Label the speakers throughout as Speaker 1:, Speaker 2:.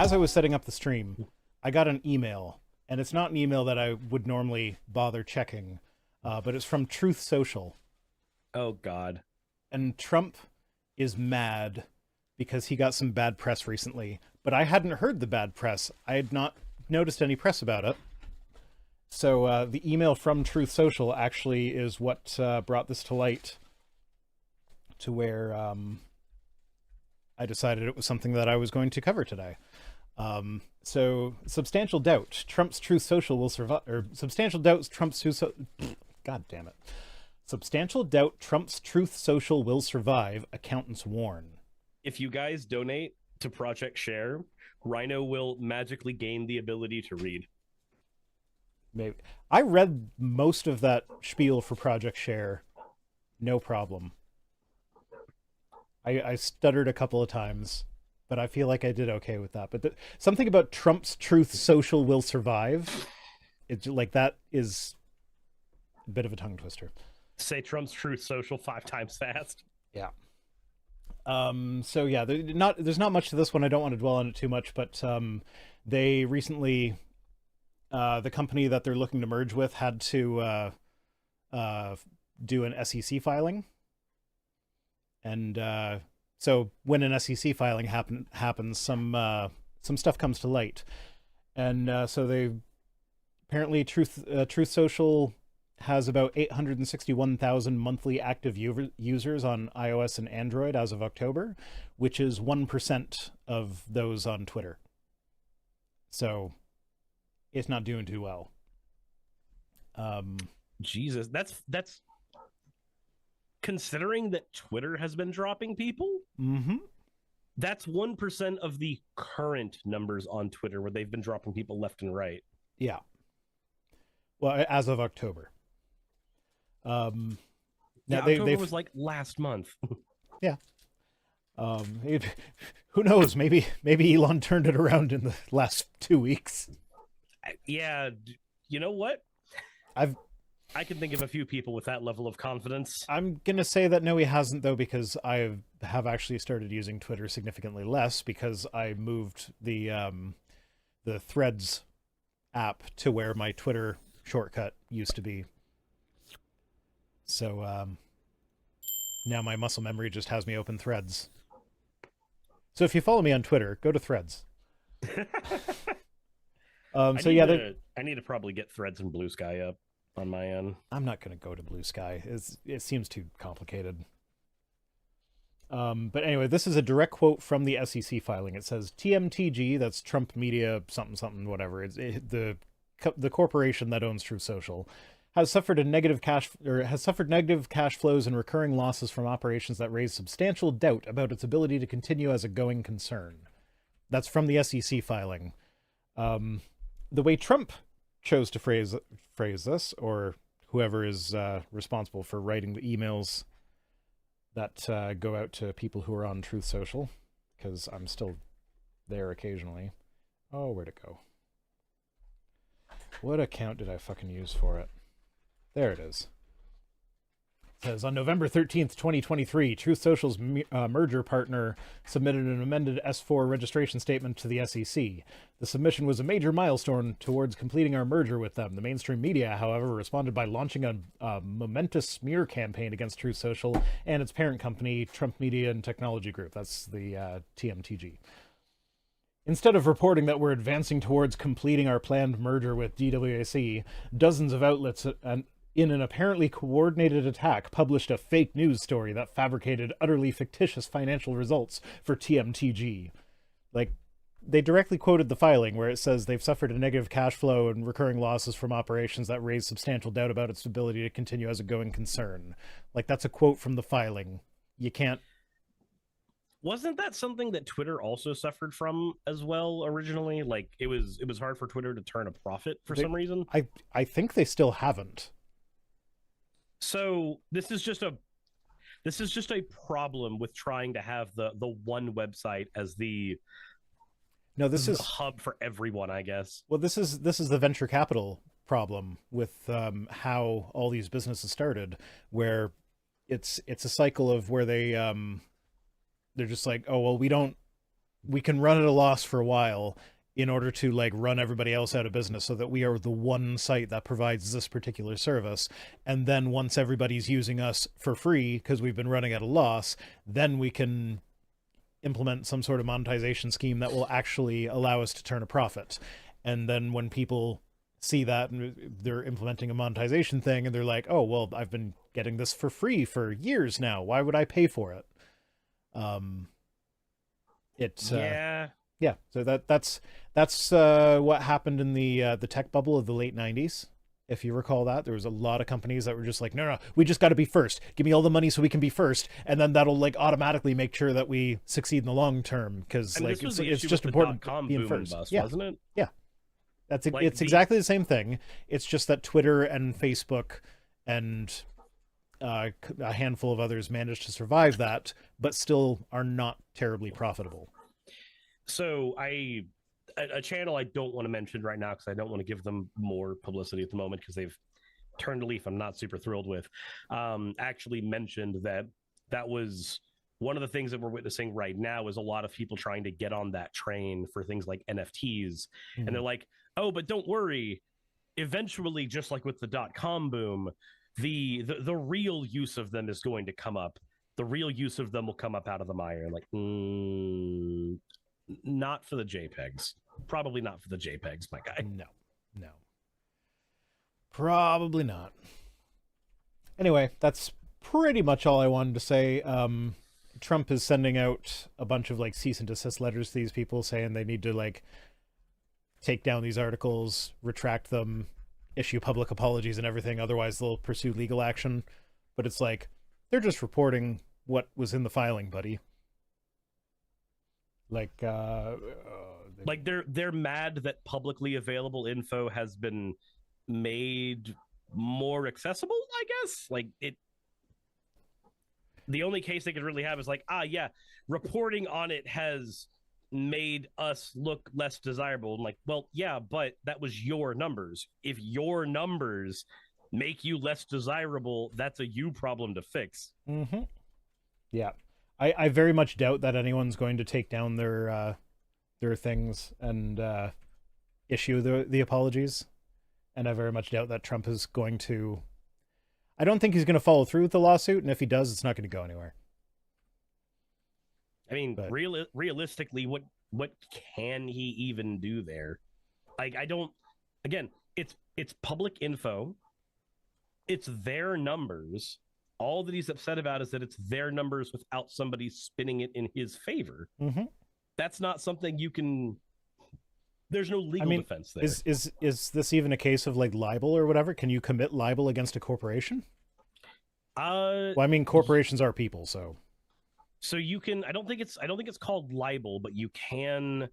Speaker 1: as I was setting up the stream, I got an email, and it's not an email that I would normally bother checking, but it's from Truth Social.
Speaker 2: Oh, God.
Speaker 1: And Trump is mad because he got some bad press recently, but I hadn't heard the bad press. I had not noticed any press about it. So the email from Truth Social actually is what brought this to light, to where I decided it was something that I was going to cover today. So substantial doubt Trump's Truth Social will survive, or substantial doubts Trump's Truth God damn it. Substantial doubt Trump's Truth Social will survive, accountants warn.
Speaker 2: If you guys donate to Project Share, Rhino will magically gain the ability to read.
Speaker 1: Maybe. I read most of that spiel for Project Share. No problem. I stuttered a couple of times, but I feel like I did okay with that. But something about Trump's Truth Social will survive, it's like that is a bit of a tongue twister.
Speaker 2: Say Trump's Truth Social 5 times fast.
Speaker 1: Yeah. So yeah, there's not much to this one. I don't want to dwell on it too much, but they recently, the company that they're looking to merge with had to do an SEC filing. And so when an SEC filing happens, some stuff comes to light. And so they apparently Truth Social has about 861,000 monthly active users on iOS and Android as of October, which is 1% of those on Twitter. So it's not doing too well.
Speaker 2: Jesus, that's considering that Twitter has been dropping people.
Speaker 1: Mm-hmm.
Speaker 2: That's 1% of the current numbers on Twitter where they've been dropping people left and right.
Speaker 1: Yeah. Well, as of October.
Speaker 2: Now October was like last month.
Speaker 1: Yeah. Who knows? Maybe Elon turned it around in the last 2 weeks.
Speaker 2: Yeah. You know what? I can think of a few people with that level of confidence.
Speaker 1: I'm going to say that no, he hasn't, though, because I have actually started using Twitter significantly less because I moved the Threads app to where my Twitter shortcut used to be. So now my muscle memory just has me open Threads. So if you follow me on Twitter, go to Threads.
Speaker 2: I need to probably get Threads and Blue Sky up on my end.
Speaker 1: I'm not going to go to Blue Sky. It seems too complicated. But anyway, this is a direct quote from the SEC filing. It says TMTG, that's Trump Media something something whatever. The corporation that owns Truth Social has suffered negative cash flows and recurring losses from operations that raise substantial doubt about its ability to continue as a going concern. That's from the SEC filing. The way Trump chose to phrase this, or whoever is responsible for writing the emails that go out to people who are on Truth Social, because I'm still there occasionally. Oh, where'd it go? What account did I fucking use for it? There it is. It says, on November 13th, 2023, Truth Social's merger partner submitted an amended S4 registration statement to the SEC. The submission was a major milestone towards completing our merger with them. The mainstream media, however, responded by launching a momentous smear campaign against Truth Social and its parent company, Trump Media and Technology Group. That's the TMTG. Instead of reporting that we're advancing towards completing our planned merger with DWAC, dozens of outlets in an apparently coordinated attack, published a fake news story that fabricated utterly fictitious financial results for TMTG. Like, they directly quoted the filing where it says they've suffered a negative cash flow and recurring losses from operations that raise substantial doubt about its ability to continue as a going concern. Like, that's a quote from the filing. You can't...
Speaker 2: Wasn't that something that Twitter also suffered from as well originally? Like, it was hard for Twitter to turn a profit for some reason?
Speaker 1: I think they still haven't.
Speaker 2: So this is just a problem with trying to have the one website as the hub for everyone, I guess.
Speaker 1: Well, this is the venture capital problem with how all these businesses started, where it's a cycle of where they're just like, oh well, we don't we can run at a loss for a while in order to like run everybody else out of business, so that we are the one site that provides this particular service. And then once everybody's using us for free because we've been running at a loss, then we can implement some sort of monetization scheme that will actually allow us to turn a profit. And then when people see that and they're implementing a monetization thing and they're like, oh, well, I've been getting this for free for years now, why would I pay for it? So that's what happened in the tech bubble of the late 90s. If you recall that, there was a lot of companies that were just like, no, we just got to be first. Give me all the money so we can be first, and then that'll like automatically make sure that we succeed in the long term, because like it's just important being first.
Speaker 2: Wasn't it?
Speaker 1: Yeah, it's exactly the same thing. It's just that Twitter and Facebook and a handful of others managed to survive that, but still are not terribly profitable.
Speaker 2: So a channel I don't want to mention right now because I don't want to give them more publicity at the moment because they've turned a leaf I'm not super thrilled with, actually mentioned that was one of the things that we're witnessing right now is a lot of people trying to get on that train for things like NFTs. And they're like, oh, but don't worry. Eventually, just like with the .com boom, the real use of them is going to come up. The real use of them will come up out of the mire. Like, not for the JPEGs. Probably not for the JPEGs, my guy.
Speaker 1: No. Probably not. Anyway, that's pretty much all I wanted to say. Trump is sending out a bunch of like cease and desist letters to these people saying they need to like take down these articles, retract them, issue public apologies and everything. Otherwise, they'll pursue legal action. But it's like, they're just reporting what was in the filing, buddy. Like
Speaker 2: they're mad that publicly available info has been made more accessible, I guess. Like the only case they could really have is like, reporting on it has made us look less desirable. I'm like, well, yeah, but that was your numbers. If your numbers make you less desirable, that's a you problem to fix.
Speaker 1: Yeah. I very much doubt that anyone's going to take down their things and issue the apologies, and I very much doubt that Trump is going to. I don't think he's going to follow through with the lawsuit, and if he does, it's not going to go anywhere.
Speaker 2: I mean, realistically, what can he even do there? Like, I don't. Again, it's public info. It's their numbers. All that he's upset about is that it's their numbers without somebody spinning it in his favor. That's not something you can. There's no legal defense there.
Speaker 1: Is this even a case of like libel or whatever? Can you commit libel against a corporation? Well, I mean, corporations are people, so.
Speaker 2: So you can. I don't think it's called libel, but you can.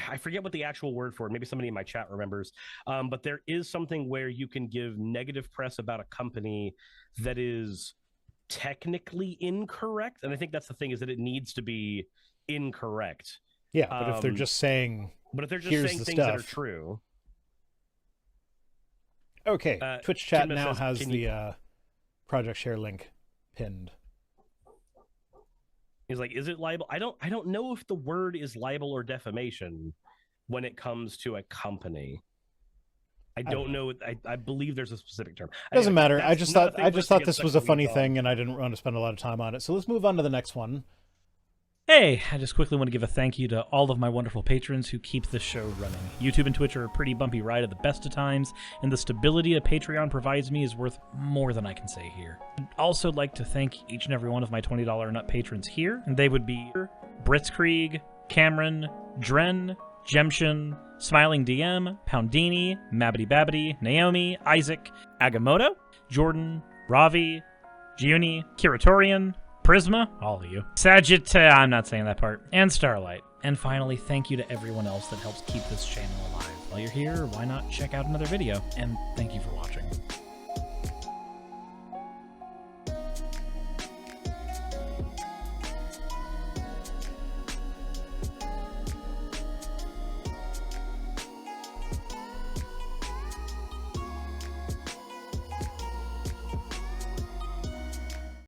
Speaker 2: I forget what the actual word for it. Maybe somebody in my chat remembers. But there is something where you can give negative press about a company that is technically incorrect. And I think that's the thing, is that it needs to be incorrect.
Speaker 1: Yeah, but if they're just saying...
Speaker 2: But if they're just saying things that are true...
Speaker 1: Okay, Twitch chat now has the project share link pinned.
Speaker 2: He's like, is it libel? I don't know if the word is libel or defamation when it comes to a company. I don't know. I believe there's a specific term.
Speaker 1: Doesn't matter. I just thought this was a funny thing, and I didn't want to spend a lot of time on it. So let's move on to the next one.
Speaker 3: Hey, I just quickly want to give a thank you to all of my wonderful patrons who keep this show running. YouTube and Twitch are a pretty bumpy ride at the best of times, and the stability a Patreon provides me is worth more than I can say here. I'd also like to thank each and every one of my $20 and up patrons here, and they would be Britzkrieg, Cameron, Dren, Jemshin, Smiling DM, Poundini, Mabbity Babbity, Naomi, Isaac, Agamotto, Jordan, Ravi, Giuni, Kiratorian, Prisma, all of you, Sajit, I'm not saying that part, and Starlight. And finally, thank you to everyone else that helps keep this channel alive. While you're here, why not check out another video? And thank you for watching.